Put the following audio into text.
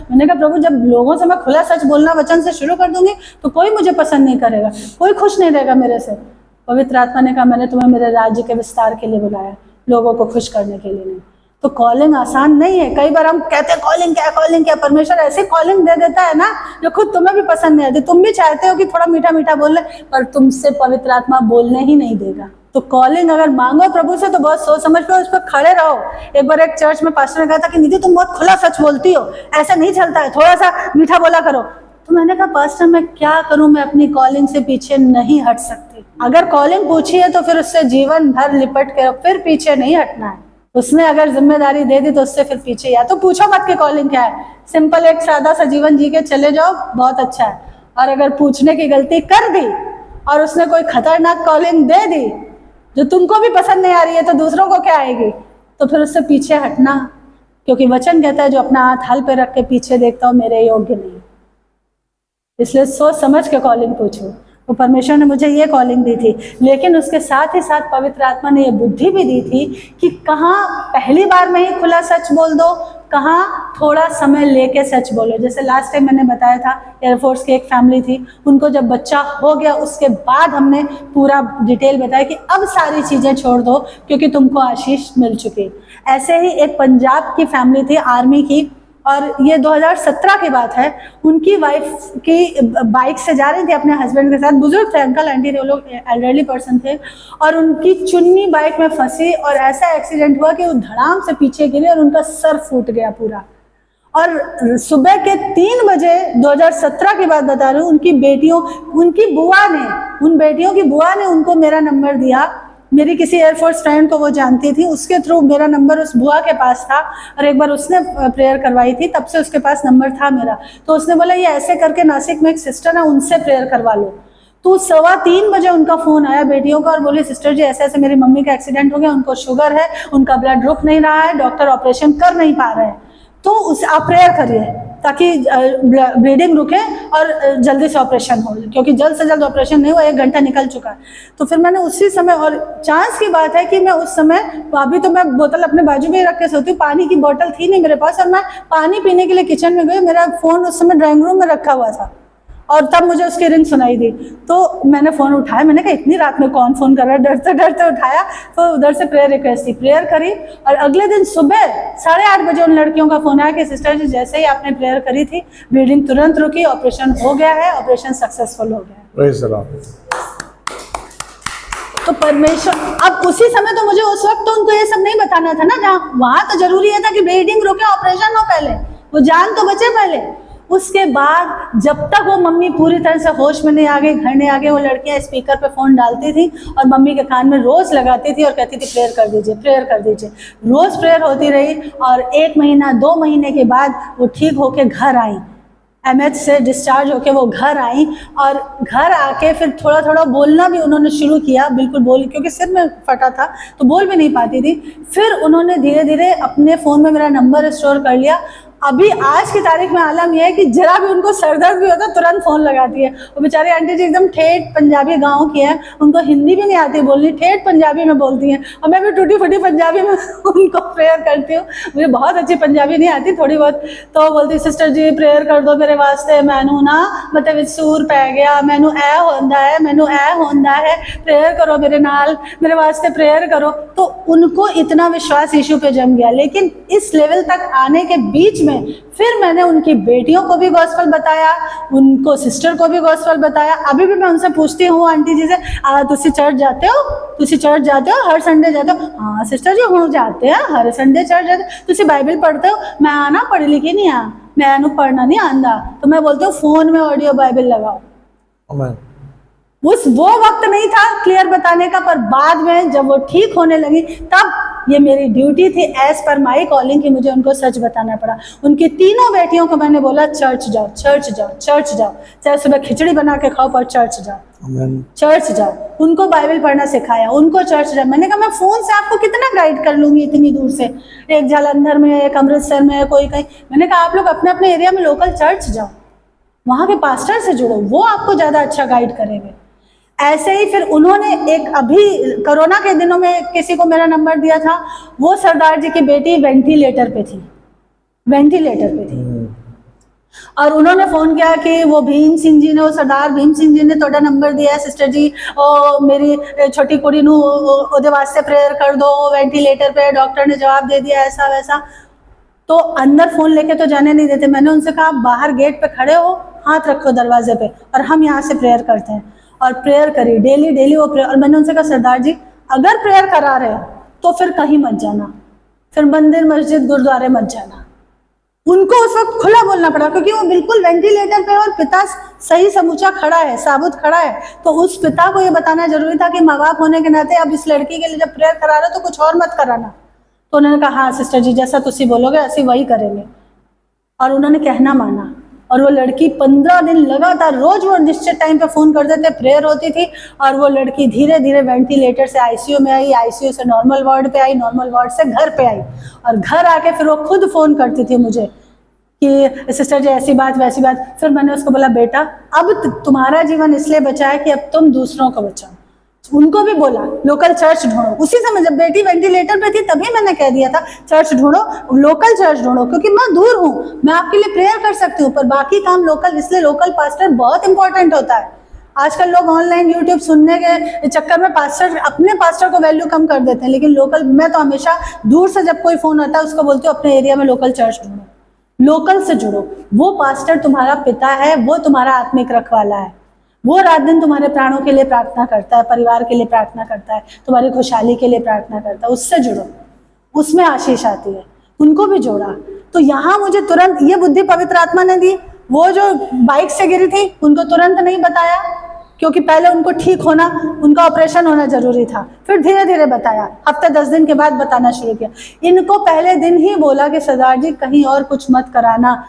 मैंने कहा प्रभु जब लोगों से मैं खुला सच बोलना वचन से शुरू कर दूंगी तो कोई मुझे पसंद नहीं करेगा, कोई खुश नहीं रहेगा मेरे से। पवित्र आत्मा ने कहा मैंने तुम्हें मेरे राज्य के विस्तार के लिए बुलाया, लोगों को खुश करने के लिए नहीं। तो कॉलिंग आसान नहीं है। कई बार हम कहते हैं कॉलिंग क्या, परमेश्वर ऐसी कॉलिंग दे देता है ना जो खुद तुम्हें भी पसंद नहीं आती। तुम भी चाहते हो कि थोड़ा मीठा मीठा बोले, पर तुमसे पवित्र आत्मा बोलने ही नहीं देगा। तो कॉलिंग अगर मांगो प्रभु से तो बहुत सोच समझ कर उस पर खड़े रहो। एक बार एक चर्च में पास्टर ने कहा था कि निधि तुम बहुत खुला सच बोलती हो, ऐसा नहीं चलता है, थोड़ा सा मीठा बोला करो। तो मैंने कहा पास्टर मैं क्या करूं, मैं अपनी कॉलिंग से पीछे नहीं हट सकती। अगर कॉलिंग पूछी है तो फिर उससे जीवन भर लिपट के फिर पीछे नहीं हटना है। उसने अगर जिम्मेदारी दे दी तो उससे फिर पीछे, या तो पूछो मत कि कॉलिंग क्या है, सिंपल एक सादा सा जीवन जी के चले जाओ, बहुत अच्छा है। और अगर पूछने की गलती कर दी और उसने कोई खतरनाक कॉलिंग दे दी जो तुमको भी पसंद नहीं आ रही है तो दूसरों को क्या आएगी, तो फिर उससे पीछे हटना। क्योंकि वचन कहता है जो अपना हाथ हल पे रख के पीछे देखता हो मेरे योग्य नहीं। इसलिए सोच समझ के कॉलिंग पूछो। तो परमेश्वर ने मुझे ये कॉलिंग दी थी, लेकिन उसके साथ ही साथ पवित्र आत्मा ने ये बुद्धि भी दी थी कि कहाँ पहली बार में ही खुला सच बोल दो, कहाँ थोड़ा समय लेके सच बोलो। जैसे लास्ट टाइम मैंने बताया था एयरफोर्स की एक फैमिली थी, उनको जब बच्चा हो गया उसके बाद हमने पूरा डिटेल बताया कि अब सारी चीज़ें छोड़ दो क्योंकि तुमको आशीष मिल चुकी। ऐसे ही एक पंजाब की फैमिली थी आर्मी की, और ये 2017 की बात है। उनकी वाइफ की बाइक से जा रही थी अपने हस्बैंड के साथ, बुजुर्ग थे अंकल आंटी, वो लोग एल्डरली पर्सन थे, और उनकी चुन्नी बाइक में फंसी और ऐसा एक्सीडेंट हुआ कि वो धड़ाम से पीछे गिरे और उनका सर फूट गया पूरा। और सुबह के 3 बजे 2017 की बात बता रही हूँ, उनकी बेटियों उन बेटियों की बुआ ने उनको मेरा नंबर दिया। मेरी किसी एयरफोर्स फ्रेंड को वो जानती थी, उसके थ्रू मेरा नंबर उस बुआ के पास था, और एक बार उसने प्रेयर करवाई थी, तब से उसके पास नंबर था मेरा। तो उसने बोला ये ऐसे करके नासिक में एक सिस्टर है, उनसे प्रेयर करवा लो। तो 2:15 बजे उनका फोन आया बेटियों का और बोली सिस्टर जी ऐसे ऐसे मेरी मम्मी का एक्सीडेंट हो गया, उनको शुगर है, उनका ब्लड रुक नहीं रहा है, डॉक्टर ऑपरेशन कर नहीं पा रहे हैं, तो उस आप प्रेयर करिए ताकि ब्लीडिंग रुके और जल्दी से ऑपरेशन हो, क्योंकि जल्द से जल्द ऑपरेशन नहीं हुआ, 1 घंटा निकल चुका है। तो फिर मैंने उसी समय, और चांस की बात है कि मैं उस समय, अभी तो मैं बोतल अपने बाजू में ही रख के सोती हूँ, पानी की बोतल थी नहीं मेरे पास, और मैं पानी पीने के लिए किचन में गई, मेरा फोन उस समय ड्राइंग रूम में रखा हुआ था, और तब मुझे उसकी रिंग सुनाई दी। तो मैंने फ़ोन उठाया, मैंने कहा इतनी रात में कौन फ़ोन कर रहा है, डरते डरते उठाया, तो उधर से प्रेयर रिक्वेस्ट थी, प्रेयर करी, और अगले दिन सुबह 8:30 बजे उन लड़कियों का फ़ोन आया कि सिस्टर जी जैसे ही आपने प्रेयर करी थी ब्लीडिंग तुरंत रुकी, ऑपरेशन हो गया है, ऑपरेशन सक्सेसफुल हो गया। Praise the Lord. तो परमेश्वर, अब उसी समय तो मुझे उस वक्त तो उनको ये सब नहीं बताना था ना, जहाँ वहाँ तो जरूरी है था कि ब्लीडिंग रुके, ऑपरेशन हो, पहले वो जान तो बचे पहले। उसके बाद जब तक वो मम्मी पूरी तरह से होश में नहीं आ गई, घर नहीं आ गई, वो लड़कियां स्पीकर पे फ़ोन डालती थी और मम्मी के कान में रोज़ लगाती थी और कहती थी प्रेयर कर दीजिए, प्रेयर कर दीजिए। रोज़ प्रेयर होती रही, और 1 महीना 2 महीने के बाद वो ठीक होके घर आई, एमएच से डिस्चार्ज होके वो घर आई, और घर आके फिर थोड़ा थोड़ा बोलना भी उन्होंने शुरू किया, बिल्कुल बोल, क्योंकि सिर में फटा था तो बोल भी नहीं पाती थी। फिर उन्होंने धीरे धीरे अपने फ़ोन में मेरा नंबर स्टोर कर लिया। अभी आज की तारीख में आलम यह है कि जरा भी उनको सरदर्द भी होता तुरंत फ़ोन लगाती है। वो बेचारी आंटी जी एकदम ठेठ पंजाबी गांव की है, उनको हिंदी भी नहीं आती बोलनी, ठेठ पंजाबी में बोलती हैं, और मैं भी टूटी फूटी पंजाबी में उनको प्रेयर करती हूँ। मुझे बहुत अच्छी पंजाबी नहीं आती, थोड़ी बहुत, तो बोलती सिस्टर जी प्रेयर कर दो मेरे वास्ते, मैनू ना मतलब सूर पै गया, मैनू ऐ होंदा है, मैनू ऐ होंदा है, प्रेयर करो मेरे नाल, मेरे वास्ते प्रेयर करो। तो उनको इतना विश्वास यीशु पे जम गया। लेकिन इस लेवल तक आने के बीच फिर मैंने उनकी बेटियों को भी गॉस्पेल बताया, उनको सिस्टर को भी गॉस्पेल बताया। अभी भी मैं उनसे पूछती हूँ आंटी जी से, तुसी चर्च जाते हो, तुसी चर्च जाते हो, हर संडे जाते हो? हाँ सिस्टर जी हम जाते हैं, हर संडे चर्च जाते। तुसी बाइबल पढ़ते हो? मैं आना पढ़ी लिखी नहीं आ, मैं पढ़ना नहीं आंदा। तो मैं बोलती हूँ फोन में ऑडियो बाइबल लगाओ। वो वक्त नहीं था क्लियर बताने का, पर बाद में जब वो ठीक होने लगी तब ये मेरी ड्यूटी थी एज पर माई कॉलिंग की मुझे उनको सच बताना पड़ा। उनकी तीनों बेटियों को मैंने बोला चर्च जाओ, चर्च जाओ, चर्च जाओ, चाहे सुबह खिचड़ी बना के खाओ पर चर्च जाओ, चर्च जाओ। उनको बाइबल पढ़ना सिखाया, उनको चर्च जाओ। मैंने कहा मैं फोन से आपको कितना गाइड कर लूंगी इतनी दूर से, एक जालंधर में, एक अमृतसर में, कोई कहीं। मैंने कहा आप लोग अपने अपने एरिया में लोकल चर्च जाओ, वहां के पास्टर से जुड़ो, वो आपको ज्यादा अच्छा गाइड करेंगे। ऐसे ही फिर उन्होंने एक अभी कोरोना के दिनों में किसी को मेरा नंबर दिया था, वो सरदार जी की बेटी वेंटिलेटर पे थी, वेंटिलेटर पे थी। और उन्होंने फोन किया कि वो भीम सिंह जी ने, वो सरदार भीम सिंह जी ने थोड़ा नंबर दिया है सिस्टर जी, और मेरी छोटी कुड़ी नू ओदे वास्ते प्रेयर कर दो, वेंटिलेटर पे, डॉक्टर ने जवाब दे दिया ऐसा वैसा। तो अंदर फोन लेके तो जाने नहीं देते। मैंने उनसे कहा आप बाहर गेट पे खड़े हो, हाथ रखो दरवाजे पे, और हम यहाँ से प्रेयर करते हैं। और प्रेयर करी, डेली डेली वो प्रेयर। और मैंने उनसे कहा सरदार जी अगर प्रेयर करा रहे हो तो फिर कहीं मत जाना, फिर मंदिर मस्जिद गुरुद्वारे मत जाना। उनको उस वक्त खुला बोलना पड़ा क्योंकि वो बिल्कुल वेंटिलेटर पे और पिता सही समूचा खड़ा है, साबुत खड़ा है। तो उस पिता को ये बताना जरूरी था कि माँ बाप होने के नाते अब इस लड़की के लिए जब प्रेयर करा रहे हो तो कुछ और मत कराना। तो उन्होंने कहा हाँ सिस्टर जी जैसा तुसी बोलोगे ऐसे वही करेंगे। और उन्होंने कहना माना। और वो लड़की 15 दिन लगातार रोज वो निश्चित टाइम पे फोन करते थे, प्रेयर होती थी, और वो लड़की धीरे धीरे वेंटिलेटर से आईसीयू में आई, आईसीयू से नॉर्मल वार्ड पे आई, नॉर्मल वार्ड से घर पे आई। और घर आके फिर वो खुद फोन करती थी मुझे कि सिस्टर जी ऐसी बात वैसी बात। फिर मैंने उसको बोला बेटा अब तुम्हारा जीवन इसलिए बचा है कि अब तुम दूसरों को बचाओ। उनको भी बोला लोकल चर्च ढूंढो। उसी समय जब बेटी वेंटिलेटर पे थी तभी मैंने कह दिया था चर्च ढूंढो, लोकल चर्च ढूंढो, क्योंकि मैं दूर हूँ, मैं आपके लिए प्रेयर कर सकती हूँ पर बाकी काम लोकल, इसलिए लोकल पास्टर बहुत इंपॉर्टेंट होता है। आजकल लोग ऑनलाइन यूट्यूब सुनने के चक्कर में पास्टर, अपने पास्टर को वैल्यू कम कर देते हैं, लेकिन लोकल, मैं तो हमेशा दूर से जब कोई फोन आता है उसको बोलती हूँ अपने एरिया में लोकल चर्च ढूंढो, लोकल से जुड़ो। वो पास्टर तुम्हारा पिता है, वो तुम्हारा आत्मिक रखवाला है, वो रात दिन तुम्हारे प्राणों के लिए प्रार्थना करता है, परिवार के लिए प्रार्थना करता है, तुम्हारी खुशहाली के लिए प्रार्थना करता है। उससे जुड़ो, उसमें आशीष आती है। उनको भी जोड़ा। तो यहाँ मुझे तुरंत ये बुद्धि पवित्र आत्मा ने दी। वो जो बाइक से गिरी थी उनको तुरंत नहीं बताया क्योंकि पहले उनको ठीक होना, उनका ऑपरेशन होना जरूरी था। फिर धीरे धीरे बताया, हफ्ते 10 दिन के बाद बताना शुरू किया। इनको पहले दिन ही बोला कि सरदार जी कहीं और कुछ मत कराना,